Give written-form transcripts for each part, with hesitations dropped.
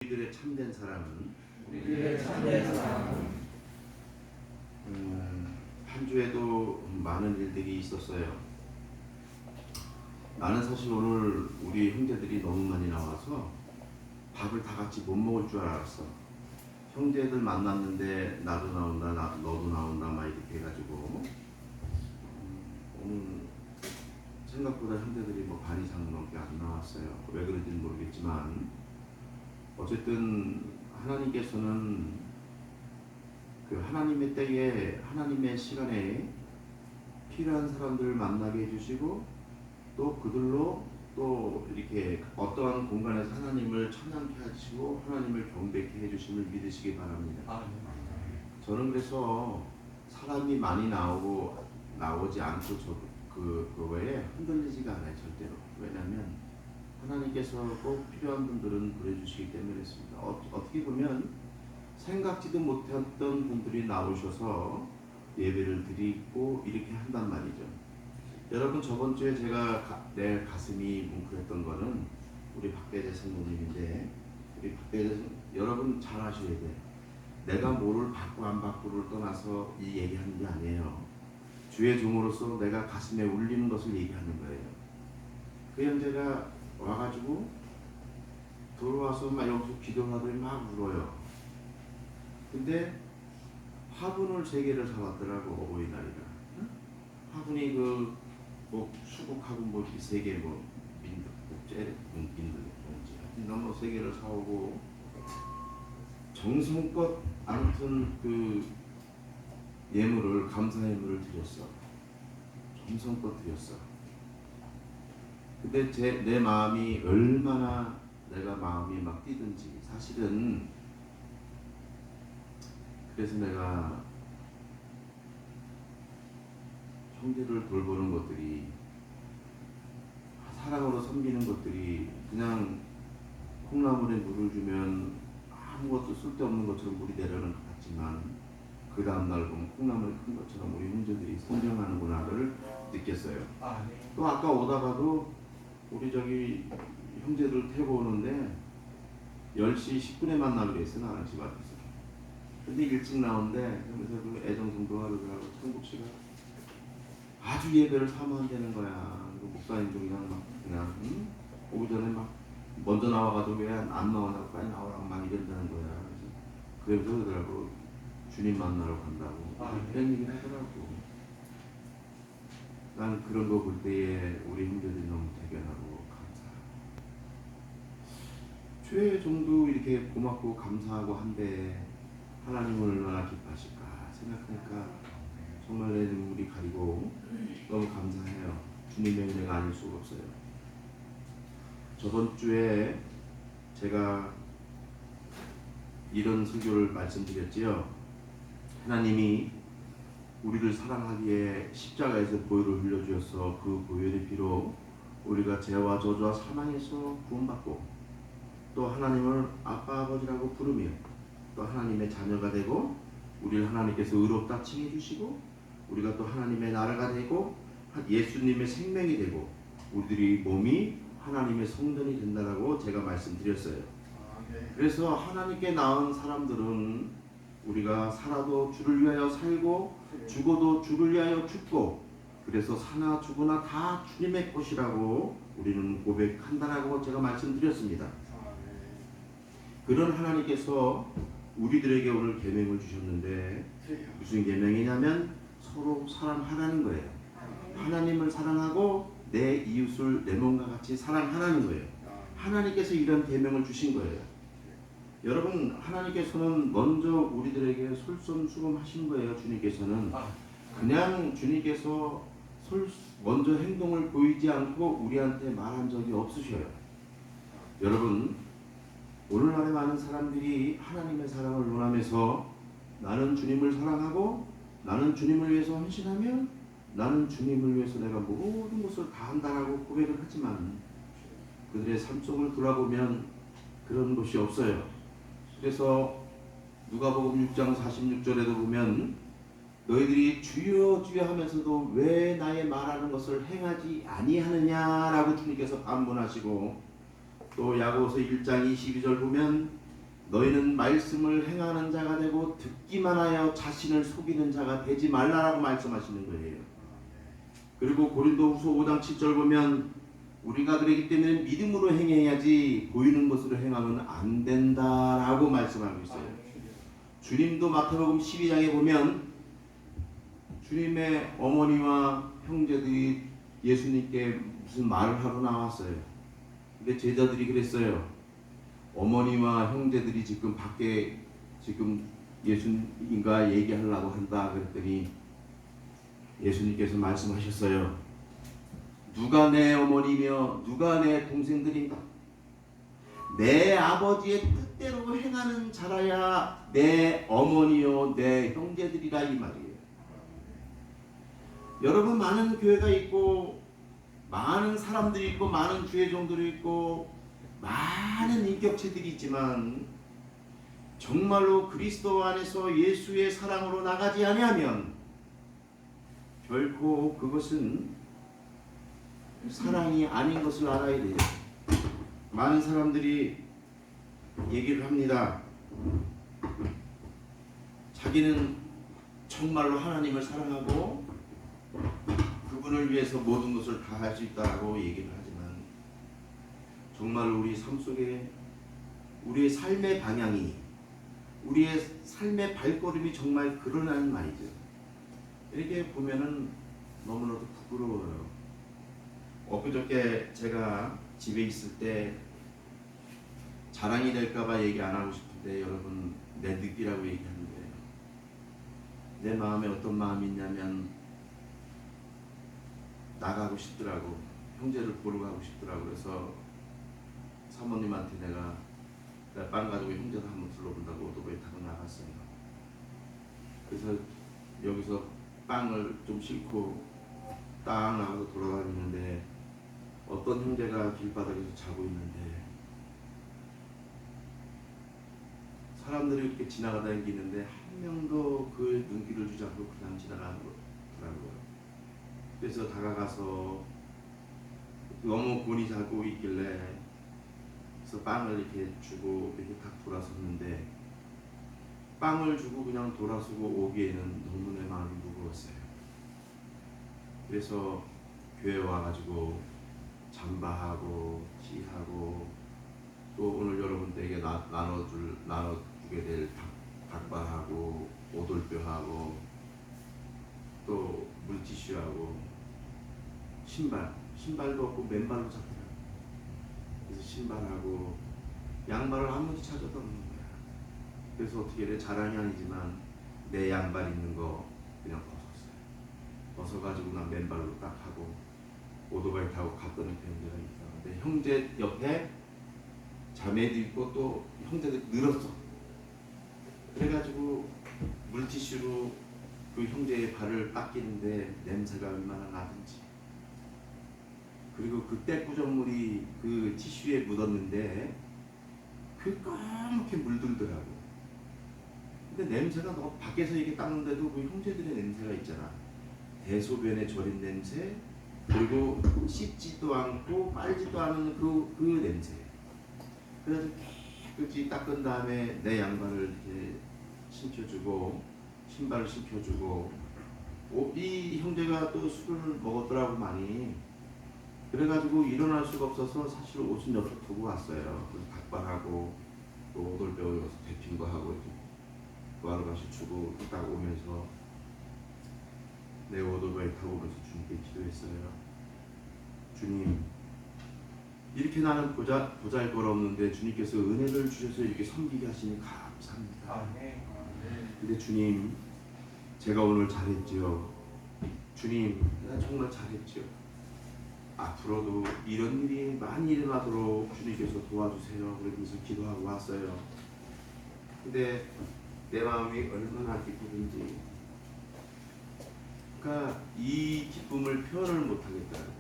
우리들의 참된 사랑은 한 주에도 많은 일들이 있었어요. 나는 사실 오늘 우리 형제들이 너무 많이 나와서 밥을 다 같이 못 먹을 줄 알았어. 형제들 만났는데 나도 나온다, 너도 나온다 막 이렇게 해가지고 오늘 생각보다 형제들이 뭐 반 이상 넘게 안 나왔어요. 왜 그런지는 모르겠지만 어쨌든 하나님께서는 그 하나님의 때에 하나님의 시간에 필요한 사람들을 만나게 해주시고 또 그들로 또 이렇게 어떠한 공간에서 하나님을 찬양케 하시고 하나님을 경배케 해주심을 믿으시기 바랍니다. 저는 그래서 사람이 많이 나오지 않고 그거에 흔들리지가 않아요, 절대로. 왜냐하면 하나님께서 꼭 필요한 분들은 보내주시기 때문에 그렇습니다. 어떻게 보면 생각지도 못했던 분들이 나오셔서 예배를 드리고 이렇게 한단 말이죠. 여러분, 저번 주에 제가 내 가슴이 뭉클했던 거는 우리 박대재 성도님인데, 우리 박대재 여러분 잘 아셔야 돼. 내가 뭐를 받고 안 받고를 떠나서 이 얘기하는 게 아니에요. 주의 종으로서 내가 가슴에 울리는 것을 얘기하는 거예요. 그 형제가 와가지고 들어와서 막 여기서 기도하더니 막 울어요. 근데 화분을 3개를 사왔더라고, 어버이날이라. 화분이 뭐 수국하고 뭐 3개 뭐 민들 뭔지 너무 3개를 사오고 정성껏 아무튼 그 예물을 감사 예물을 드렸어. 정성껏 드렸어. 근데 내 마음이 얼마나 내가 마음이 막 뛰든지 사실은 그래서 내가 형제를 돌보는 것들이 사랑으로 섬기는 것들이 그냥 콩나물에 물을 주면 아무것도 쓸데없는 것처럼 물이 내려오는 것 같지만 그 다음날 보면 콩나물이 큰 것처럼 우리 형제들이 성장하는구나를 느꼈어요. 또 아까 오다가도 우리 저기 형제들 태고 오는데 10시 10분에 만나기로 했어요. 나랑 집 앞에서. 근데 일찍 나오는데 그래서 그 애정성도가 그러더라고. 천국씨가 아주 예배를 사모한다는 거야. 목사님들이랑 막 그냥 오기 전에 막 먼저 나와가지고 왜 안 나오냐고 빨리 나오라고 막 이런다는 거야. 그래서 그러더라고. 주님 만나러 간다고. 이런 얘기를 하더라고. 난 그런 거 볼 때에 우리 형제들이 너무 대견하고 감사하고 죄 정도 이렇게 고맙고 감사하고 한데 하나님은 얼마나 기뻐하실까 생각하니까 정말 내 눈물이 가리고 너무 감사해요. 주님의 은혜가 아닐 수가 없어요. 저번 주에 제가 이런 설교를 말씀드렸지요. 하나님이 우리를 사랑하기에 십자가에서 보혈을 흘려주셔서 그 보혈의 피로 우리가 죄와 저주와 사망에서 구원받고 또 하나님을 아빠 아버지라고 부르며 또 하나님의 자녀가 되고 우리를 하나님께서 의롭다 칭해 주시고 우리가 또 하나님의 나라가 되고 예수님의 생명이 되고 우리들이 몸이 하나님의 성전이 된다라고 제가 말씀드렸어요. 그래서 하나님께 낳은 사람들은 우리가 살아도 주를 위하여 살고 죽어도 주를 위하여 죽고 그래서 사나 죽으나 다 주님의 것이라고 우리는 고백한다라고 제가 말씀드렸습니다. 그런 하나님께서 우리들에게 오늘 계명을 주셨는데 무슨 계명이냐면 서로 사랑하라는 거예요. 하나님을 사랑하고 내 이웃을 내 몸과 같이 사랑하라는 거예요. 하나님께서 이런 계명을 주신 거예요. 여러분, 하나님께서는 먼저 우리들에게 솔선수범하신 거예요. 주님께서는 그냥 주님께서 먼저 행동을 보이지 않고 우리한테 말한 적이 없으셔요. 여러분, 오늘날에 많은 사람들이 하나님의 사랑을 논하면서 나는 주님을 사랑하고 나는 주님을 위해서 헌신하며 나는 주님을 위해서 내가 모든 것을 다 한다라고 고백을 하지만 그들의 삶 속을 돌아보면 그런 것이 없어요. 그래서 누가복음 6장 46절에도 보면 너희들이 주여 주여 하면서도 왜 나의 말하는 것을 행하지 아니하느냐라고 주님께서 반문하시고 또 야고보서 1장 22절 보면 너희는 말씀을 행하는 자가 되고 듣기만 하여 자신을 속이는 자가 되지 말라라고 말씀하시는 거예요. 그리고 고린도후서 5장 7절 보면 우리가 그러기 때문에 믿음으로 행해야지 보이는 것으로 행하면 안 된다라고 말씀하고 있어요. 주님도 마태복음 12장에 보면 주님의 어머니와 형제들이 예수님께 무슨 말을 하러 나왔어요. 근데 제자들이 그랬어요. 어머니와 형제들이 지금 밖에 지금 예수님과 얘기하려고 한다 그랬더니 예수님께서 말씀하셨어요. 누가 내 어머니며 누가 내 동생들인가? 내 아버지의 뜻대로 행하는 자라야 내 어머니요 내 형제들이라 이 말이에요. 여러분 많은 교회가 있고 많은 사람들이 있고 많은 주의 종들이 있고 많은 인격체들이 있지만 정말로 그리스도 안에서 예수의 사랑으로 나가지 아니하면 결코 그것은 사랑이 아닌 것을 알아야 돼요. 많은 사람들이 얘기를 합니다. 자기는 정말로 하나님을 사랑하고 그분을 위해서 모든 것을 다 할 수 있다고 얘기를 하지만 정말로 우리 삶 속에 우리의 삶의 방향이 우리의 삶의 발걸음이 정말 그러냐는 말이죠. 이렇게 보면은 너무나도 부끄러워요. 엊그저께 제가 집에 있을 때 자랑이 될까봐 얘기 안 하고 싶은데 여러분 내 늑이라고 얘기하는데 내 마음에 어떤 마음이 있냐면 나가고 싶더라고. 형제를 보러 가고 싶더라고. 그래서 사모님한테 내가 빵 가지고 형제를 한번 둘러본다고 오토바이 타고 나갔어요. 그래서 여기서 빵을 좀 싣고 딱 나가서 돌아다니는데 어떤 형제가 길바닥에서 자고 있는데 사람들이 이렇게 지나가다니는데 한 명도 그 눈길을 주지 않고 그냥 지나가는 거더라고요. 그래서 다가가서 너무 곤히 자고 있길래 그래서 빵을 이렇게 주고 이렇게 딱 돌아섰는데 빵을 주고 그냥 돌아서고 오기에는 너무 내 마음이 무거웠어요. 그래서 교회 와가지고 잠바하고 시하고 또 오늘 여러분들에게 나눠주게 될 닭발하고 오돌뼈하고 또 물티슈하고 신발도 없고 맨발로 잤더라고요. 그래서 신발하고 양말을 아무리 찾아도 없는 거야. 그래서 어떻게 내 자랑이 아니지만 내 양발 있는 거 그냥 벗었어요. 벗어가지고 난 맨발로 딱 하고 오토바이 타고 갔던 형제가 있어. 근데 형제 옆에 자매도 있고 또 형제들 늘었어. 그래가지고 물티슈로 그 형제의 발을 닦이는데 냄새가 얼마나 나든지. 그리고 그 때꾸정물이 그 티슈에 묻었는데 그 까맣게 물들더라고. 근데 냄새가 너무 밖에서 이렇게 닦는데도 그 형제들의 냄새가 있잖아. 대소변에 절인 냄새, 그리고 씹지도 않고 빨지도 않은 그 냄새. 그래서 깨끗이 닦은 다음에 내 양말을 이렇게 신겨주고 신발을 신겨주고 이 형제가 또 술을 먹었더라고 많이. 그래가지고 일어날 수가 없어서 사실 옷은 옆에 두고 왔어요. 그래서 닭발하고 또 오돌뼈 여기서 데핀 거 하고 이렇게 와르바시 주고 딱 오면서 내 오토바이 타고 오면서 주님께 기도했어요. 주님, 이렇게 나는 보잘것없는데 주님께서 은혜를 주셔서 이렇게 섬기게 하시니 감사합니다. 근데 주님, 제가 오늘 잘했지요. 주님, 내가 정말 잘했지요. 앞으로도 이런 일이 많이 일어나도록 주님께서 도와주세요. 그러면서 기도하고 왔어요. 근데 내 마음이 얼마나 기쁘든지, 그러니까 이 기쁨을 표현을 못하겠더라고요.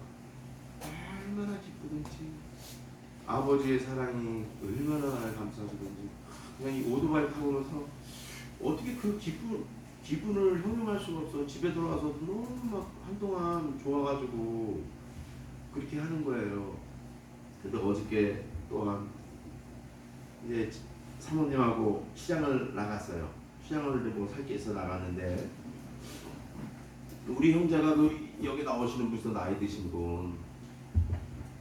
얼마나 기쁘든지, 아버지의 사랑이 얼마나 나를 감싸주든지, 그냥 이 오토바이 타고 오면서 어떻게 그 기분을 형용할 수가 없어. 집에 돌아와서 너무 막 한동안 좋아가지고 그렇게 하는 거예요. 근데 어저께 또한 이제 사모님하고 시장을 나갔어요. 시장을 뭐 살기 위해서 나갔는데 우리 형제가 여기 나오시는 분께서 나이 드신 분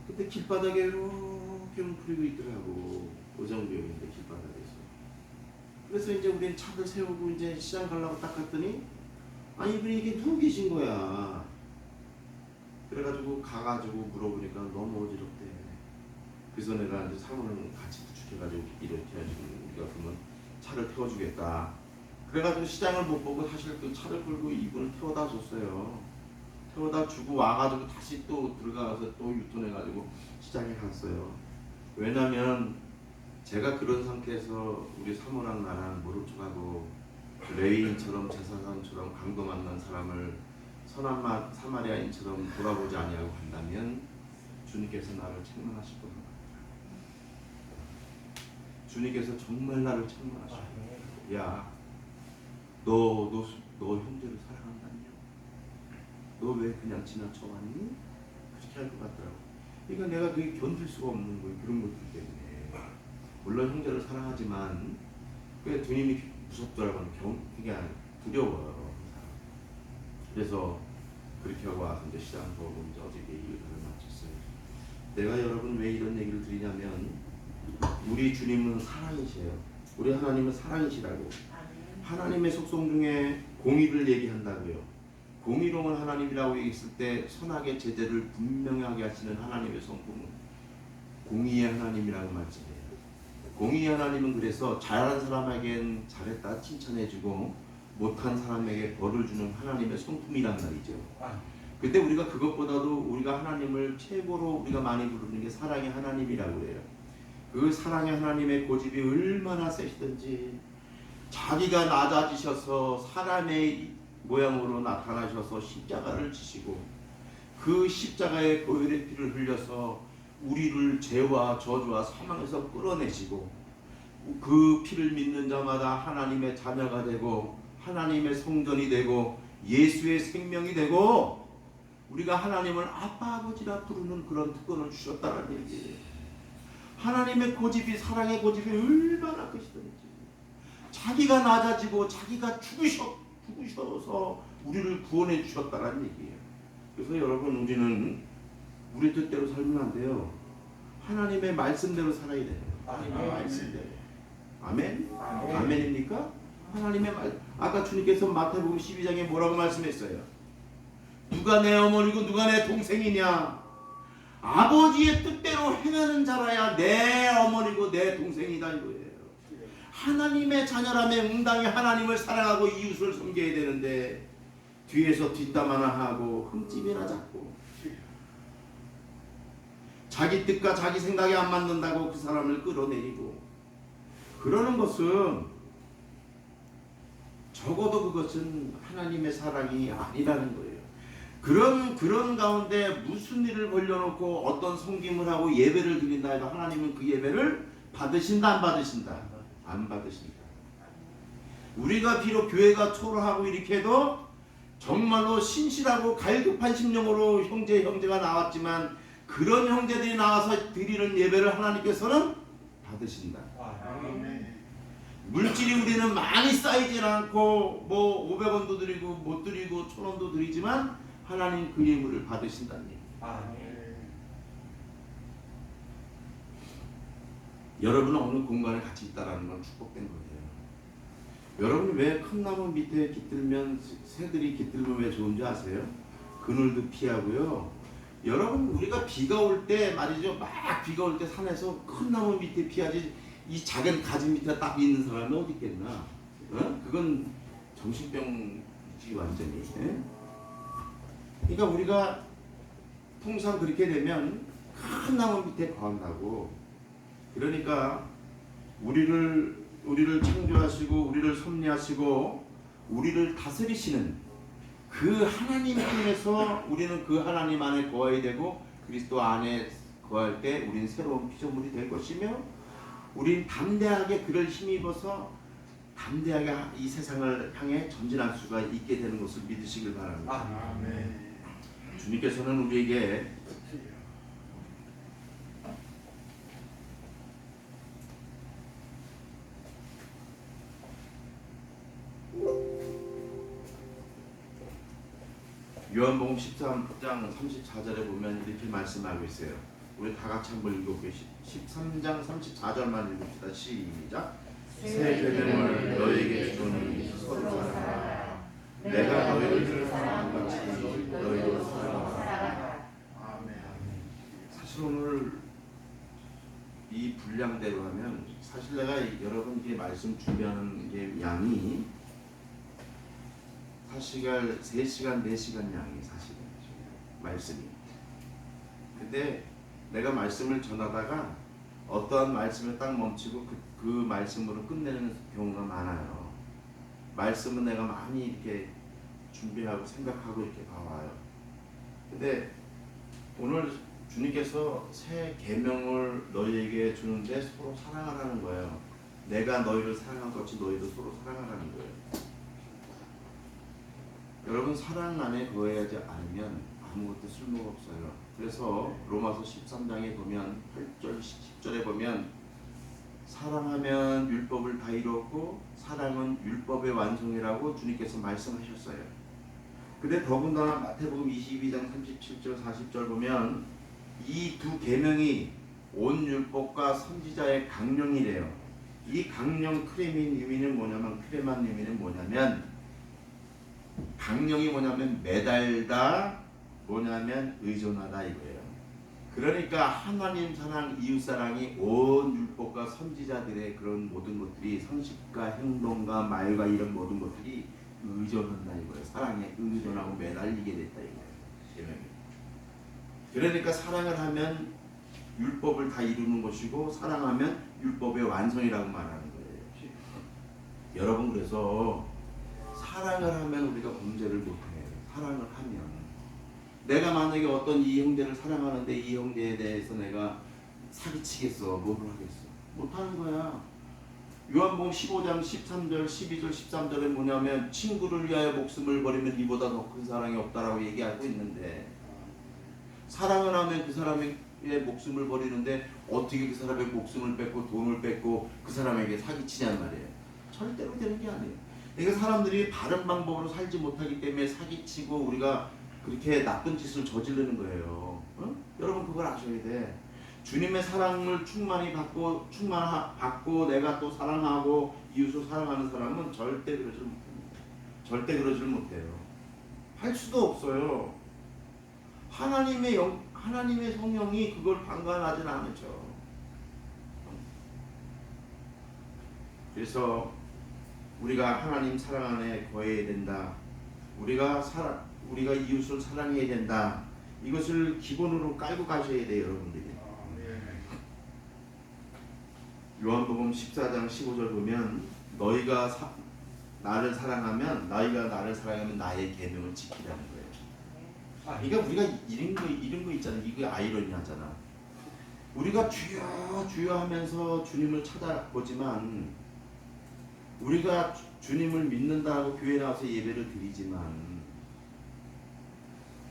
그때 길바닥에 이렇게 웅크리고 있더라고. 오정병인데 길바닥에서. 그래서 이제 우리는 차를 세우고 이제 시장 가려고 딱 갔더니 아니 이분이 이게 누워 계신 거야. 그래가지고 가가지고 물어보니까 너무 어지럽대. 그래서 내가 이제 사모님 같이 부축해가지고 이렇게 해가지고 우리가 그러면 차를 태워주겠다. 그래가지고 시장을 못 보고 사실 그 차를 끌고 이분을 태워다 줬어요. 태워다 주고 와가지고 다시 또 들어가서 또 유턴해가지고 시장에 갔어요. 왜냐면 제가 그런 상태에서 우리 사모랑 나랑 모른 척하고 레위인처럼 제사장처럼 강도 만난 사람을 선한 사마리아인처럼 돌아보지 아니하고 간다면 주님께서 나를 책망하실 겁니다. 주님께서 정말 나를 책망하실 거예요. 야, 너 형제를 사랑한다며? 너 왜 그냥 지나쳐 왔니? 그렇게 할 것 같더라고. 그러니까 내가 그게 견딜 수가 없는 거예요. 그런 것들 때문에. 물론 형제를 사랑하지만 그 주님이 무섭더라고요. 그냥 두려워요. 그래서 그렇게 하고 와서 이제 시장 보고 이제 어저께 일을 마쳤어요. 내가 여러분 왜 이런 얘기를 드리냐면 우리 주님은 사랑이세요. 우리 하나님은 사랑이시라고. 하나님의 속성 중에 공의를 얘기한다고요. 공의로운 하나님이라고 얘기했을 때 선악의 제재를 분명하게 하시는 하나님의 성품은 공의의 하나님이라고 말씀해요. 공의의 하나님은 그래서 잘한 사람에겐 잘했다 칭찬해주고 못한 사람에게 벌을 주는 하나님의 성품이란 말이죠. 근데 우리가 그것보다도 우리가 하나님을 최고로 우리가 많이 부르는 게 사랑의 하나님이라고 해요. 그 사랑의 하나님의 고집이 얼마나 세시든지 자기가 낮아지셔서 사람의 모양으로 나타나셔서 십자가를 지시고 그 십자가의 보혈의 피를 흘려서 우리를 죄와 저주와 사망에서 끌어내시고 그 피를 믿는 자마다 하나님의 자녀가 되고 하나님의 성전이 되고 예수의 생명이 되고 우리가 하나님을 아빠 아버지라 부르는 그런 특권을 주셨다는 얘기예요. 하나님의 고집이 사랑의 고집이 얼마나 크시든지 자기가 낮아지고 자기가 죽으셔서 우리를 구원해 주셨다는 얘기예요. 그래서 여러분 우리는 우리 뜻대로 살면 안 돼요. 하나님의 말씀대로 살아야 돼요. 하나님의 말씀대로. 아멘? 아멘입니까? 하나님의 말. 아까 주님께서 마태복음 12장에 뭐라고 말씀했어요? 누가 내 어머니고 누가 내 동생이냐? 아버지의 뜻대로 행하는 자라야 내 어머니고 내 동생이다 이거예요. 하나님의 자녀라면 응당히 하나님을 사랑하고 이웃을 섬겨야 되는데 뒤에서 뒷담 하나 하고 흠집이나 잡고 자기 뜻과 자기 생각이 안 맞는다고 그 사람을 끌어내리고 그러는 것은 적어도 그것은 하나님의 사랑이 아니라는 거예요. 그런 가운데 무슨 일을 벌려놓고 어떤 섬김을 하고 예배를 드린다 해도 하나님은 그 예배를 받으신다 안 받으신다? 안 받으신다. 우리가 비록 교회가 초라하고 이렇게 해도 정말로 신실하고 갈급한 심령으로 형제가 나왔지만 그런 형제들이 나와서 드리는 예배를 하나님께서는 받으신다. 물질이 우리는 많이 쌓이진 않고 뭐 500원도 드리고 못 드리고 1000원도 드리지만 하나님 그 예물을 받으신다는 얘기. 여러분은 어느 공간에 같이 있다라는 건 축복된 거예요. 여러분이 왜 큰 나무 밑에 깃들면 새들이 깃들면 왜 좋은지 아세요? 그늘도 피하고요. 여러분 우리가 비가 올 때 말이죠. 막 비가 올 때 산에서 큰 나무 밑에 피하지 이 작은 가지 밑에 딱 있는 사람이 어디 있겠나? 어? 그건 정신병이지 완전히. 예? 그러니까 우리가 통상 그렇게 되면 큰 나무 밑에 거한다고. 그러니까 우리를 창조하시고 우리를 섭리하시고 우리를 다스리시는 그 하나님 통해서 우리는 그 하나님 안에 거해야 되고 그리스도 안에 거할 때 우리는 새로운 피조물이 될 것이며 우린 담대하게 그를 힘입어서 담대하게 이 세상을 향해 전진할 수가 있게 되는 것을 믿으시길 바랍니다. 아멘. 주님께서는 우리에게 요한복음 13장 34절에 보면 이렇게 말씀하고 있어요. 우리 다 같이 한번 읽어볼게요. 13장 34절만 읽읍시다. 시작. 새 계명을 너희에게 주노니 서로 사랑하라. 내가 너희를 사랑한 것 같이 너희도 사랑하라. 아멘. 사실 오늘 이 분량대로 하면 사실 내가 여러분께 말씀 준비하는 게 양이 3시간, 4시간 양이 사실은 말씀이. 근데 내가 말씀을 전하다가 어떠한 말씀을 딱 멈추고 그 말씀으로 끝내는 경우가 많아요. 말씀은 내가 많이 이렇게 준비하고 생각하고 이렇게 봐와요. 근데 오늘 주님께서 새 계명을 너희에게 주는데 서로 사랑하라는 거예요. 내가 너희를 사랑한 것 같이 너희도 서로 사랑하라는 거예요. 여러분 사랑 안에 거해하지 않으면 아무것도 쓸모가 없어요. 그래서 로마서 13장에 보면 8절 10절에 보면 사랑하면 율법을 다 이루었고 사랑은 율법의 완성이라고 주님께서 말씀하셨어요. 근데 더군다나 마태복음 22장 37절 40절 보면 이 두 계명이 온 율법과 선지자의 강령이래요. 이 강령 크레만 유미는 뭐냐면 강령이 뭐냐면 매달다, 뭐냐면 의존하다 이거예요. 그러니까 하나님 사랑, 이웃 사랑이 온 율법과 선지자들의 그런 모든 것들이 상식과 행동과 말과 이런 모든 것들이 의존한다 이거예요. 사랑에 의존하고 매달리게 됐다 이거예요. 그러니까 사랑을 하면 율법을 다 이루는 것이고 사랑하면 율법의 완성이라고 말하는 거예요. 여러분 그래서 사랑을 하면 우리가 범죄를 못해요. 사랑을 하면 내가 만약에 어떤 이 형제를 사랑하는데 이 형제에 대해서 내가 사기치겠어? 뭐를 하겠어? 못하는 거야. 요한복음 15장 13절 12절 13절에 뭐냐면 친구를 위하여 목숨을 버리면 이보다 더 큰 사랑이 없다라고 얘기하고 있는데 사랑을 하면 그 사람의 목숨을 버리는데 어떻게 그 사람의 목숨을 뺏고 돈을 뺏고 그 사람에게 사기치냔 말이에요. 절대로 되는 게 아니에요. 그러니까 사람들이 바른 방법으로 살지 못하기 때문에 사기치고 우리가 그렇게 나쁜 짓을 저지르는 거예요. 어? 여러분 그걸 아셔야 돼. 주님의 사랑을 충만히 받고 내가 또 사랑하고 이웃을 사랑하는 사람은 절대 그러지를 못합니다. 절대 그러지를 못해요. 할 수도 없어요. 하나님의 성령이 그걸 방관하진 않죠. 그래서 우리가 하나님 사랑 안에 거해야 된다. 우리가 이웃을 사랑해야 된다. 이것을 기본으로 깔고 가셔야 돼요, 여러분들이. 요한복음 14장 15절 보면 너희가 나를 사랑하면 나의 계명을 지키라는 거예요. 그러니까 우리가 이런 거 있잖아요. 이거 아이러니하잖아. 우리가 주여 하면서 주님을 찾아보지만 우리가 주님을 믿는다고 교회 나와서 예배를 드리지만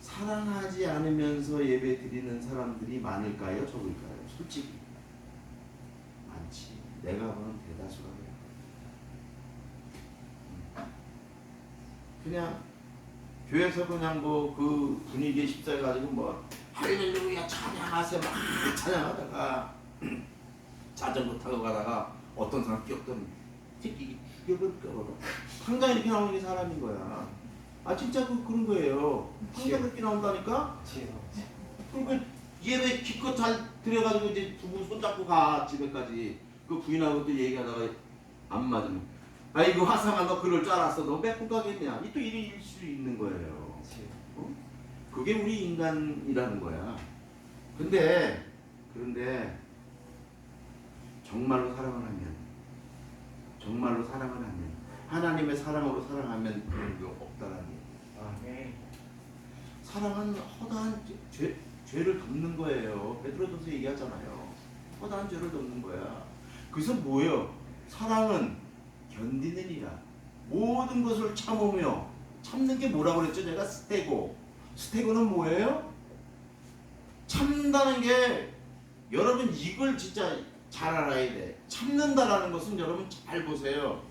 사랑하지 않으면서 예배 드리는 사람들이 많을까요? 적을까요? 솔직히 많지. 내가 보는 대다수가 그냥 교회에서 그냥 뭐 그 분위기에 휩싸여가지고 뭐 할렐루야 찬양하세요 막 찬양하다가 자전거 타고 가다가 어떤 사람 끼었더니 새끼 죽여버릴까 봐 항상 이렇게 나오는 게 사람인 거야. 아 진짜 그런 거예요. 항상 그렇게 나온다니까. 그리고 예배 기껏 잘 들여가지고 이제 부부 손잡고 가 집에까지. 그 부인하고 또 얘기하다가 안 맞으면 아이고 화상아 너 그럴 줄 알았어. 너 몇 분 가겠냐. 또 일일 수 있는 거예요. 어? 그게 우리 인간이라는 거야. 그런데 정말로 사랑을 하면 하나님의 사랑으로 사랑하면 그런 거 없다라는 게. 사랑은 허다한 죄를 덮는 거예요. 베드로전서 얘기하잖아요. 허다한 죄를 덮는 거야. 그래서 뭐예요? 사랑은 견디느니라. 모든 것을 참으며. 참는 게 뭐라고 그랬죠? 내가 스테고는 뭐예요? 참는다는 게 여러분 이걸 진짜 잘 알아야 돼. 참는다라는 것은 여러분 잘 보세요.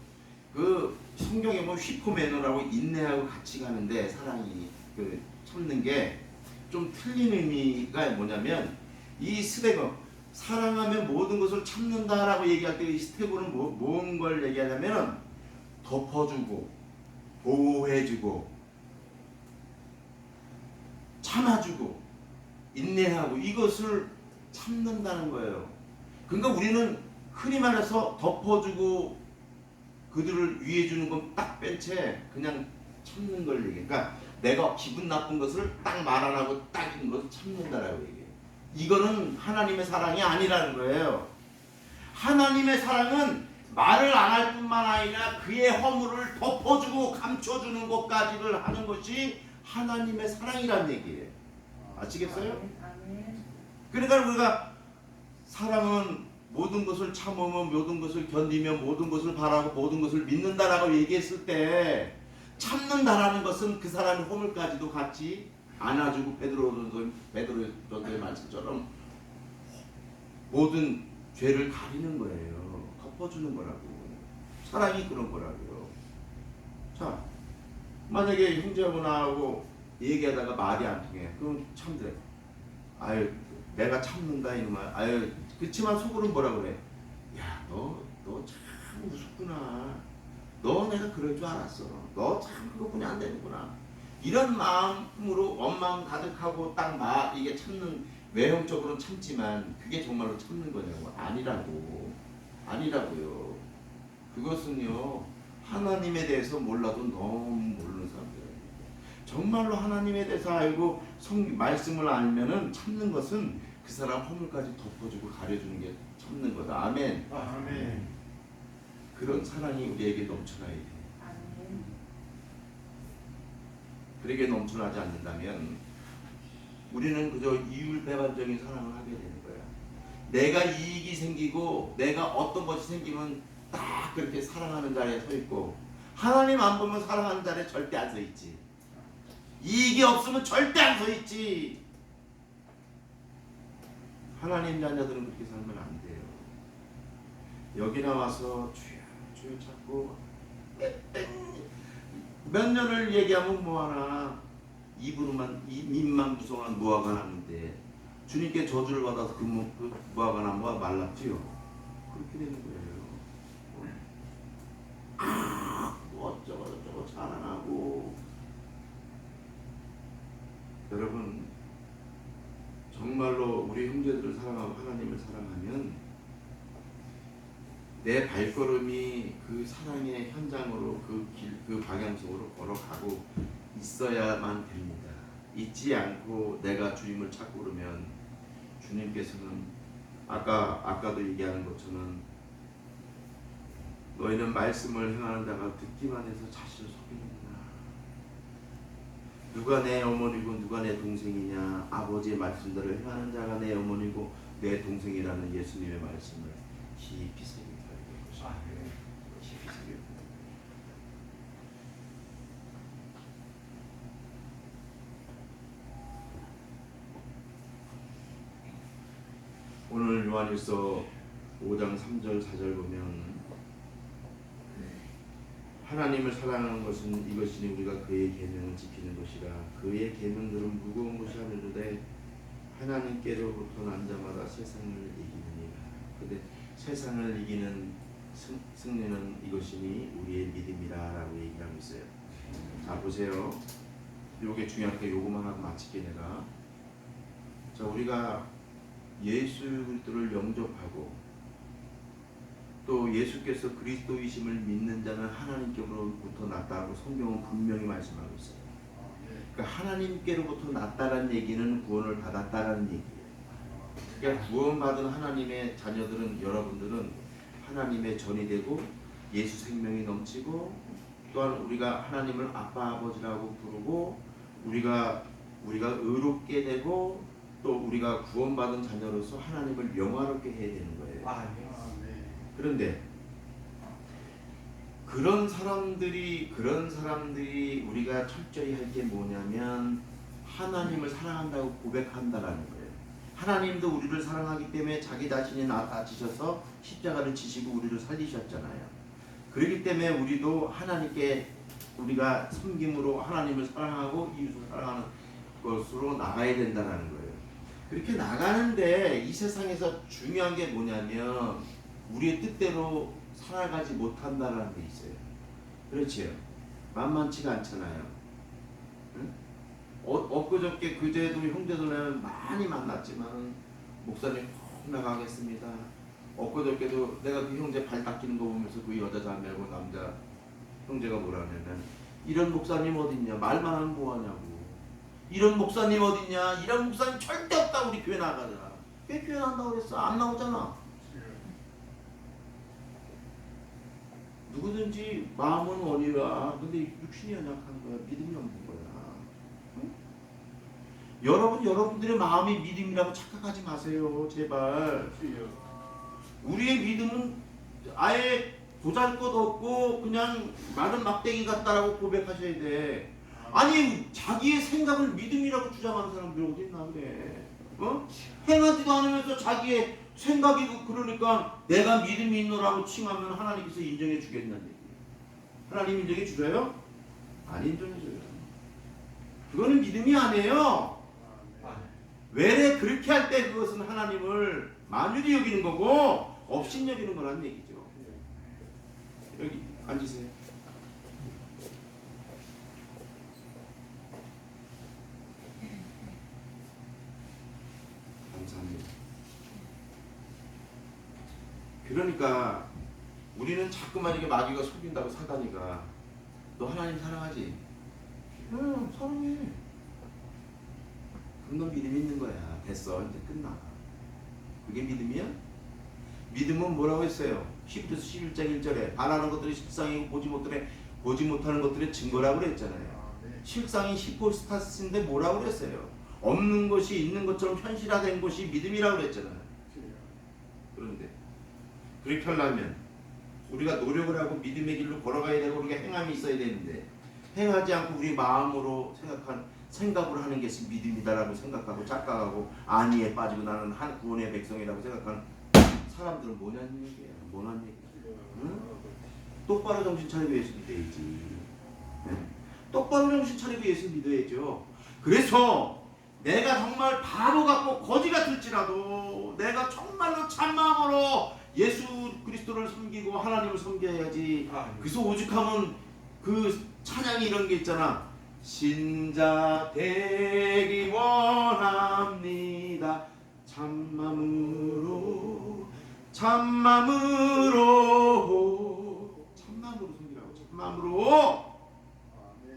그 성경에 뭐 휘포매너라고 인내하고 같이 가는데 사랑이 참는 게 좀 틀린 의미가 뭐냐면 이 스테고 사랑하면 모든 것을 참는다라고 얘기할 때 이 스테고는 뭔 걸 얘기하냐면 덮어주고 보호해주고 참아주고 인내하고 이것을 참는다는 거예요. 그러니까 우리는 흔히 말해서 덮어주고 그들을 위해주는 건 딱 뺀 채 그냥 참는 걸 얘기해. 그러니까 내가 기분 나쁜 것을 딱 말 안 하고 딱 있는 것을 참는다라고 얘기해. 이거는 하나님의 사랑이 아니라는 거예요. 하나님의 사랑은 말을 안 할 뿐만 아니라 그의 허물을 덮어주고 감춰주는 것까지를 하는 것이 하나님의 사랑이라는 얘기예요. 아시겠어요? 그러니까 우리가 사랑은 모든 것을 참으며 모든 것을 견디며 모든 것을 바라고 모든 것을 믿는다라고 얘기했을 때 참는다라는 것은 그 사람의 허물까지도 같이 안아주고 베드로전서의 말씀처럼 모든 죄를 가리는 거예요. 덮어주는 거라고. 사랑이 그런 거라고요. 자, 만약에 형제하고 나하고 얘기하다가 말이 안 통해. 그럼 참돼. 아유, 내가 참는다 이놈아. 아유, 그치만 속으로는 뭐라 그래? 야, 너 참 우습구나. 너 내가 그럴 줄 알았어. 너 참 그거뿐이 안 되는구나. 이런 마음으로 원망 가득하고 딱 이게 참는 외형적으로는 참지만 그게 정말로 참는 거냐고. 아니라고요. 그것은요 하나님에 대해서 몰라도 너무 모르는 사람들이에요. 정말로 하나님에 대해서 알고 말씀을 알면은 참는 것은 그 사람 허물까지 덮어주고 가려주는 게 참는 거다. 아멘. 아멘. 그런 사랑이 우리에게 넘쳐나야 돼. 그렇게 넘쳐나지 않는다면 우리는 그저 이율배반적인 사랑을 하게 되는 거야. 내가 이익이 생기고 내가 어떤 것이 생기면 딱 그렇게 사랑하는 자리에 서 있고 하나님 안 보면 사랑하는 자리에 절대 안 서 있지. 이익이 없으면 절대 안 서 있지. 하나님 자녀들은 그렇게 살면 안 돼요. 여기 나와서 주여 찾고 몇 년을 얘기하면 뭐하나 입만 무성한 무화과 나무인데 주님께 저주를 받아서 그 무화과 나무가 말랐지요. 그렇게 되는 거예요. 어쩌고 자라나고. 여러분 정말로 우리 형제들을 사랑하고 하나님을 사랑하면 내 발걸음이 그 사랑의 현장으로 그 방향 속으로 걸어가고 있어야만 됩니다. 잊지 않고 내가 주님을 찾고 그러면 주님께서는 아까도 얘기하는 것처럼 너희는 말씀을 행하는 자가 듣기만 해서 자신을 속이는구나. 누가 내 어머니고 누가 내 동생이냐. 아버지의 말씀대로 행하는 자가 내 어머니고 내 동생이라는 예수님의 말씀을 깊이 새깁니다. 깊이 새깁니다. 오늘 요한일서 5장 3절 4절 보면 하나님을 사랑하는 것은 이것이니 우리가 그의 계명을 지키는 것이라. 그의 계명들은 무거운 것이 아니로되 하나님께로부터 난 자마다 세상을 이기느니라. 근데 세상을 이기는 승리는 이것이니 우리의 믿음이라라고 얘기하고 있어요. 자 보세요. 요게 중요하니까 요거만 하고 마칠게 내가. 자 우리가 예수 그리스도를 영접하고 또 예수께서 그리스도이심을 믿는 자는 하나님께로부터 났다고 성경은 분명히 말씀하고 있어요. 그러니까 하나님께로부터 났다는 얘기는 구원을 받았다는 얘기예요. 그러니까 구원받은 하나님의 자녀들은 여러분들은 하나님의 전이 되고 예수 생명이 넘치고 또한 우리가 하나님을 아빠 아버지라고 부르고 우리가 의롭게 되고 또 우리가 구원받은 자녀로서 하나님을 영화롭게 해야 되는 거예요. 그런데 그런 사람들이 우리가 철저히 할 게 뭐냐면 하나님을 사랑한다고 고백한다라는 거예요. 하나님도 우리를 사랑하기 때문에 자기 자신이 다치셔서 십자가를 지시고 우리를 살리셨잖아요. 그렇기 때문에 우리도 하나님께 우리가 섬김으로 하나님을 사랑하고 이웃을 사랑하는 것으로 나가야 된다는 거예요. 그렇게 나가는데 이 세상에서 중요한 게 뭐냐면 우리의 뜻대로 살아가지 못한다는 게 있어요. 그렇지요. 만만치가 않잖아요. 응? 엊그저께 그제도 형제들을 많이 만났지만 목사님 꼭 나가겠습니다. 엊그저께도 내가 그 형제 발 닦이는 거 보면서 그 여자 자매하고 남자 형제가 뭐라 하냐면 이런 목사님 어딨냐 말만 하면 뭐하냐고 이런 목사님 어딨냐 이런 목사님 절대 없다 우리 교회 나가자. 왜 교회 나간다고 그랬어? 안 나오잖아. 누구든지 마음은 원이라 근데 육신이 연약한 거야. 믿음이 없는 거야. 응? 여러분들의 마음이 믿음이라고 착각하지 마세요. 제발. 우리의 믿음은 아예 보잘것없고 그냥 마른 막대기 같다라고 고백하셔야 돼. 아니 자기의 생각을 믿음이라고 주장하는 사람들이 어디 있나 그래. 어? 행하지도 않으면서 자기의 생각이 그러니까 내가 믿음이 있노라고 칭하면 하나님께서 인정해 주겠냐는 얘기. 하나님 인정해 주려요? 안 인정해 줘요. 그거는 믿음이 아니에요. 왜 그렇게 할 때 그것은 하나님을 만유리 여기는 거고 업신 여기는 거라는 얘기죠. 여기 앉으세요. 감사합니다. 그러니까 우리는 자꾸만 이게 마귀가 속인다고 사단이가 너 하나님 사랑하지? 응 사랑해. 그럼 너 믿음이 있는 거야. 됐어 이제 끝나. 그게 믿음이야? 믿음은 뭐라고 했어요? 히브리서 11장 1절에 바라는 것들이 실상이고 보지 못하는 것들의 증거라고 그랬잖아요. 실상이 히포스타스인데 뭐라고 그랬어요? 없는 것이 있는 것처럼 현실화된 것이 믿음이라고 그랬잖아요. 그런데 그렇게 하려면 우리가 노력을 하고 믿음의 길로 걸어가야 되고 우리가 행함이 있어야 되는데 행하지 않고 우리 마음으로 생각을 하는 것이 믿음이다라고 생각하고 착각하고 안위에 빠지고 나는 한 구원의 백성이라고 생각하는 사람들은 뭐냐는 얘기야. 뭐냐는 얘기야. 응? 똑바로 정신 차리고 예수 믿어야지. 네? 똑바로 정신 차리고 예수 믿어야죠. 그래서 내가 정말 바보 같고 거지 같을지라도 내가 정말로 참마음으로 예수 그리스도를 섬기고 하나님을 섬겨야지. 그래서 오죽하면 그 찬양이 이런 게 있잖아. 신자 되기 원합니다. 참마음으로 참마음으로 섬기라고. 참마음으로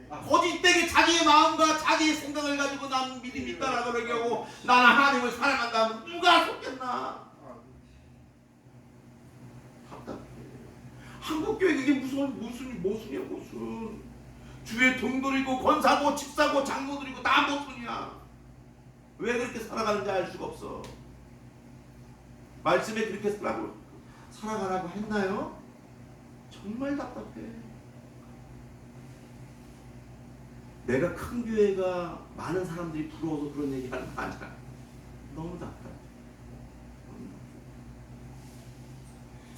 거짓되게 자기의 마음과 자기의 생각을 가지고 나는 믿음이 있다라고 그러게 하고 나는 하나님을 사랑한다 하면 누가 속겠나. 답답해. 한국교회 그게 무슨이야 무슨 주의 동들이고 권사고 집사고 장로들이고 다 무슨이야. 왜 그렇게 살아가는지 알 수가 없어. 말씀에 그렇게 살아가라고 했나요? 정말 답답해. 내가 큰 교회가 많은 사람들이 부러워서 그런 얘기 하는 거 아니야. 너무 답답해.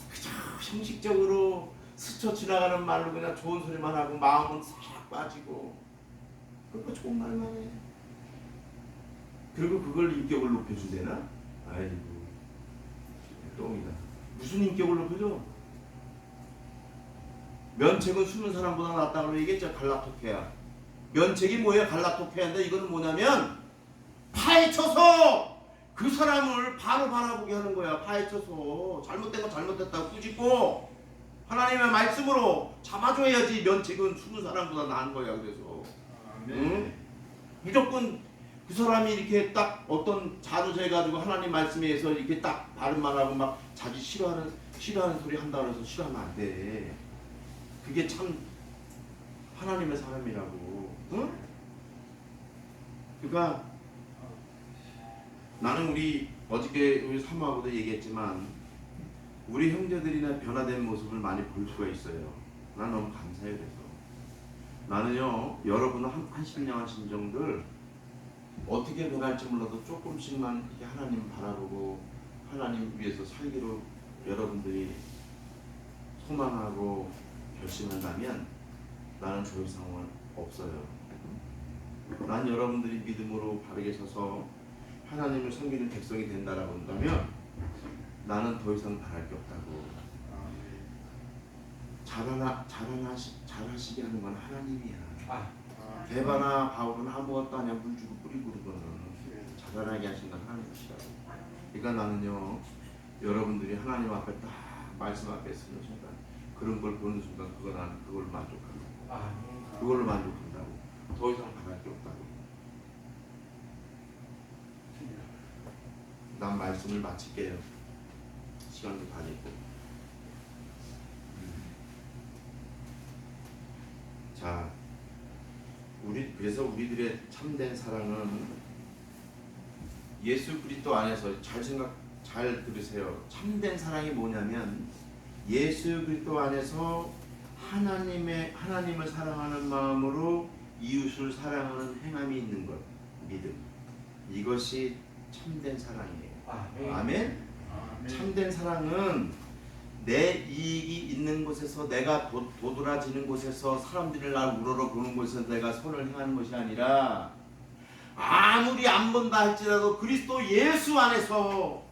그저 형식적으로 스쳐 지나가는 말로 그냥 좋은 소리만 하고 마음은 싹 빠지고 그거 좋은 말만 해. 그리고 그걸 인격을 높여준대나? 아이고 똥이다. 무슨 인격을 높여줘? 면책은 숨은 사람보다 낫다고 얘기했죠. 갈라토케아. 면책이 뭐예요? 갈라토케아인데 이거는 뭐냐면 파헤쳐서 그 사람을 바로 바라보게 하는 거야. 파헤쳐서 잘못된 거 잘못됐다고 꾸짖고 하나님의 말씀으로 잡아줘야지. 면책은 숨은 사람보다 나은 거야. 그래서 응? 무조건 그 사람이 이렇게 딱 어떤 자료제 가지고 하나님 말씀에 의해서 이렇게 딱 바른 말하고 막 자기 싫어하는 소리 한다고 해서 싫어하면 안 돼. 그게 참 하나님의 사람이라고. 응? 그러니까 나는 우리 어저께 우리 사모하고도 얘기했지만 우리 형제들이나 변화된 모습을 많이 볼 수가 있어요. 난 너무 감사해요. 그래서 나는요 여러분은 한 신령한 심정들 어떻게 변할지 몰라도 조금씩만 이렇게 하나님 바라보고 하나님 위해서 살기로 여러분들이 소망하고 결심한다면 나는 더 이상은 없어요. 난 여러분들이 믿음으로 바르게 서서 하나님을 섬기는 백성이 된다라고 한다면 나는 더 이상 바랄 게 없다고. 잘하시게 하는 건 하나님이야. 베바나 바울은 아무것도 아니야. 물 주고 뿌리고 그러거든. 잘하게 하신 건 하나님이시라고. 그러니까 나는요, 여러분들이 하나님 앞에 딱 말씀 앞에 서는 순간, 그런 걸 보는 순간 나는 그걸로 만족한다고. 그걸로 만족한다고. 더 이상 바랄 게 없다고. 난 말씀을 마칠게요. 시간도 다 됐고. 자, 그래서 우리들의 참된 사랑은 예수 그리스도 안에서 잘 들으세요. 참된 사랑이 뭐냐면 예수 그리스도 안에서 하나님을 사랑하는 마음으로 이웃을 사랑하는 행함이 있는 것, 믿음. 이것이 참된 사랑이에요. 아멘. 참된 사랑은 내 이익이 있는 곳에서, 내가 도드라지는 곳에서, 사람들이 날 우러러보는 곳에서 내가 선을 행하는 것이 아니라 아무리 안 본다 할지라도 그리스도 예수 안에서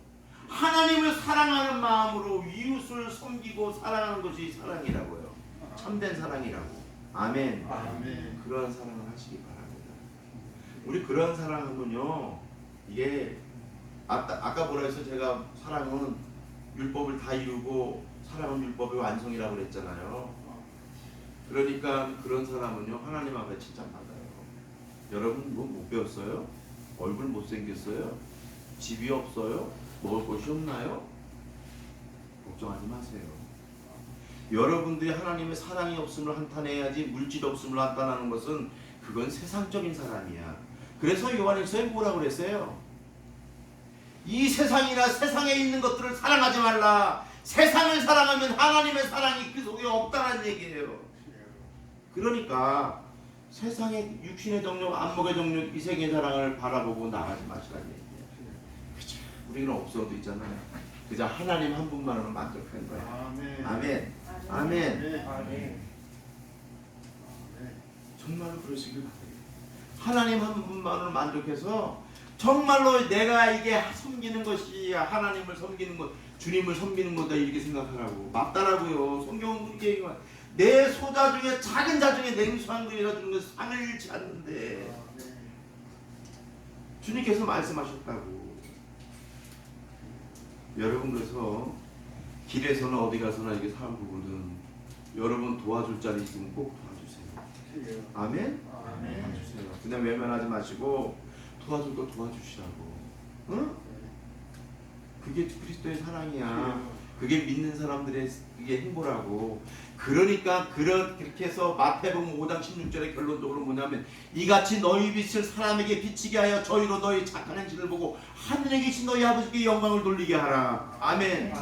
하나님을 사랑하는 마음으로 이웃을 섬기고 사랑하는 것이 사랑이라고요. 참된 사랑이라고. 아멘. 그러한 사랑을 하시기 바랍니다. 우리 그러한 사랑하면요, 이게 아까 뭐라 해서 제가 사랑은 율법을 다 이루고 사랑은 율법의 완성이라고 그랬잖아요. 그러니까 그런 사람은요, 하나님 앞에 칭찬받아요. 여러분 뭐 못 배웠어요? 얼굴 못생겼어요? 집이 없어요? 먹을 것이 없나요? 걱정하지 마세요. 여러분들이 하나님의 사랑이 없음을 한탄해야지, 물질 없음을 한탄하는 것은 그건 세상적인 사람이야. 그래서 요한일서에 뭐라고 그랬어요? 이 세상이나 세상에 있는 것들을 사랑하지 말라. 세상을 사랑하면 하나님의 사랑이 그 속에 없다는 얘기예요. 그러니까 세상의 육신의 정욕, 안목의 정욕, 이 세계의 사랑을 바라보고 나가지 마시라는 얘기예요. 그쵸? 우리는 없어도 있잖아요. 그저 하나님 한 분만으로 만족한 거야. 아멘. 아멘. 정말로 그러시길 바랍니다. 하나님 한 분만으로 만족해서 정말로 내가 이게 섬기는 것이 하나님을 섬기는 것, 주님을 섬기는 거다 이렇게 생각하라고. 맞다라고요. 성경은 그렇게 얘기해요. 내 소자 중에 작은 자 중에 냉수한 것이라 주는 것은 상을 잃지 않는데 주님께서 말씀하셨다고. 여러분, 그래서 길에서나 어디 가서나 이게 사람 보거든, 여러분 도와줄 자리 있으면 꼭 도와주세요. 아멘? 도와주세요. 그냥 외면하지 마시고 도와줄 거 도와주시라고. 응? 그게 그리스도의 사랑이야. 그게 믿는 사람들의 그게 행보라고. 그러니까 그렇게 해서 마태복음 5장 16절의 결론적으로 뭐냐면, 이같이 너희 빛을 사람에게 비치게 하여 저희로 너희 착한 행실을 보고 하늘에 계신 너희 아버지께 영광을 돌리게 하라. 아멘.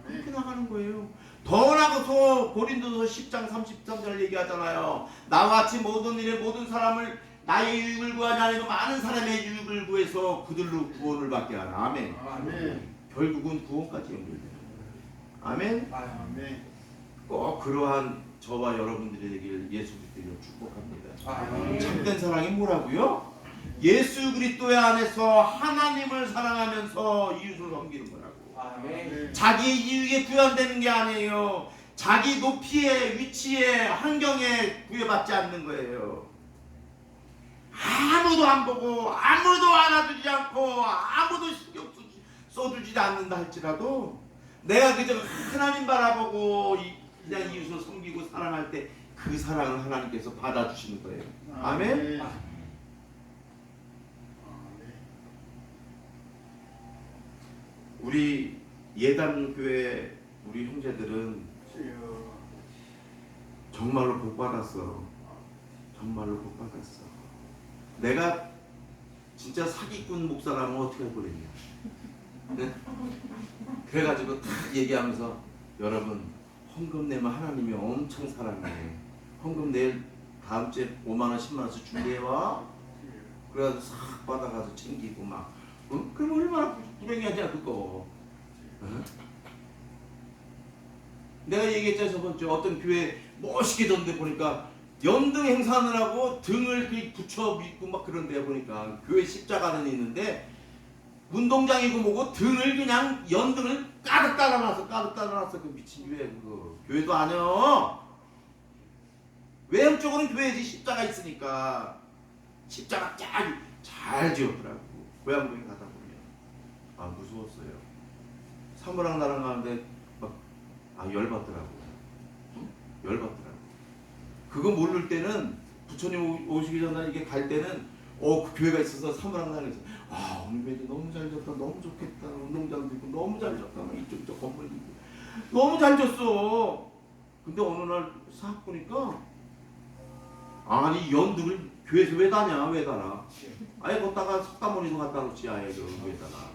그렇게 나가는 거예요. 더 나가서 고린도서 10장 33절 얘기하잖아요. 나와 같이 모든 일에 모든 사람을 나의 유익을 구하지 아니고 많은 사람의 유익을 구해서 그들로 구원을 받게 하라. 아멘. 결국은 구원까지 연결돼요. 아멘. 꼭 그러한 저와 여러분들이 되길 예수 그리스도로 축복합니다. 참된 사랑이 뭐라고요? 예수 그리스도의 안에서 하나님을 사랑하면서 이웃을 섬기는 거라고. 자기의 이익에 구현되는 게 아니에요. 자기 높이에, 위치에, 환경에 구애받지 않는 거예요. 아무도 안 보고 아무도 안아주지 않고 아무도 신경 써주지 않는다 할지라도 내가 그저 하나님 바라보고 그냥 이웃을 섬기고 사랑할 때 그 사랑을 하나님께서 받아주시는 거예요. 아멘. 우리 예단교회 우리 형제들은 정말로 복 받았어. 정말로 복 받았어. 내가 진짜 사기꾼 목사라면 어떻게 할 뻔했냐. 네? 그래가지고 다 얘기하면서, 여러분 헌금 내면 하나님이 엄청 사랑해. 헌금 내일 다음 주에 5만 원, 10만 원씩 준비해와. 그래가지고 싹 받아가서 챙기고 막. 그럼 얼마나 불행하냐 그거. 내가 얘기했잖아 저번 주에 어떤 교회 멋있게 졌는데 보니까 연등 행사하느라고 등을 붙여 믿고 막 그런데 보니까 교회 십자가는 있는데 운동장이고 뭐고 등을 그냥 연등을 가득 달아놨어. 그 미친 교회 그거. 교회도 아니야. 외형적으로는 교회지. 십자가 있으니까. 십자가 잘 지었더라고. 고향동에 가다 보면. 아, 무서웠어요. 사무랑 나랑 가는데 막 열받더라고. 응? 열받더라고. 그거 모를 때는 부처님 오시기 전에 이게 갈 때는 그 교회가 있어서 사무랑 나랑 있어. 오늘 너무 잘 졌다. 너무 좋겠다. 운동장도 있고 너무 잘 졌다. 이쪽 건물 있고 너무 잘 졌어. 근데 어느 날 싹 보니까 아니 연등을 교회에서 왜 달아? 아예 걷다가 석가모니도 갖다 놓지 아예 그 위에다가.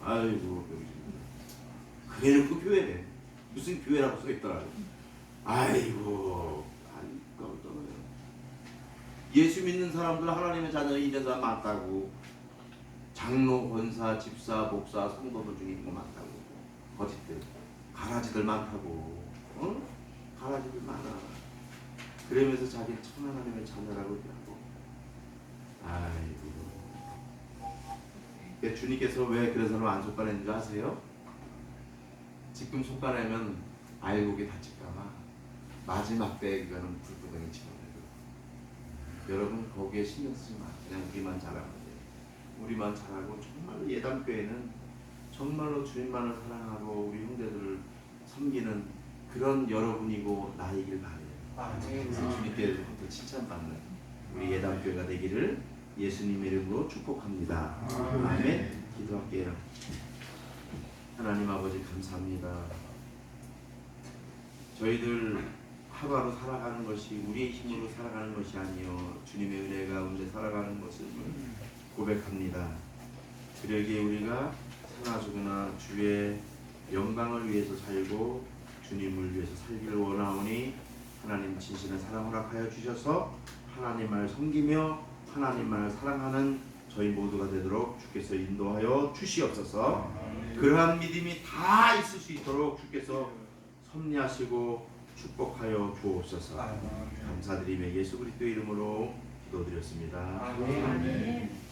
아이고 그래놓고 교회래. 무슨 교회라고 써있더라고. 아이고 예수 믿는 사람들 하나님의 자녀 있는 사람 많다고. 장로, 권사, 집사, 목사, 성도들 중에 있는 거 많다고. 거짓들, 가라지들 많다고. 응? 가라지들 많아. 그러면서 자기는 참 하나님의 자녀라고 얘기하고. 아이고. 주님께서 왜 그런 사람 안 속가내는지 아세요? 지금 속가내면 알곡에 다칠까봐 마지막 때 그거는 불구덩이 집어넣어요. 여러분 거기에 신경 쓰지 마. 그냥 우리만 잘하면 돼. 우리만 잘하고 정말로 예담교회는 정말로 주님만을 사랑하고 우리 형제들을 섬기는 그런 여러분이고 나이길 바래요. 그래서 주님께로부터 칭찬받는 우리 예담교회가 되기를 예수님의 이름으로 축복합니다. 아멘. 기도할게요. 하나님 아버지 감사합니다. 저희들 하루하루 살아가는 것이 우리의 힘으로 살아가는 것이 아니요 주님의 은혜 가운데 살아가는 것을 고백합니다. 그러기에 우리가 사나 죽으나 주의 영광을 위해서 살고 주님을 위해서 살기를 원하오니 하나님 진실한 사랑 허락하여 주셔서 하나님을 섬기며 하나님만을 사랑하는 저희 모두가 되도록 주께서 인도하여 주시옵소서. 그러한 믿음이 다 있을 수 있도록 주께서 섭리하시고 축복하여 주옵소서. 감사드리며 예수 그리스도 이름으로 기도드렸습니다. 아멘.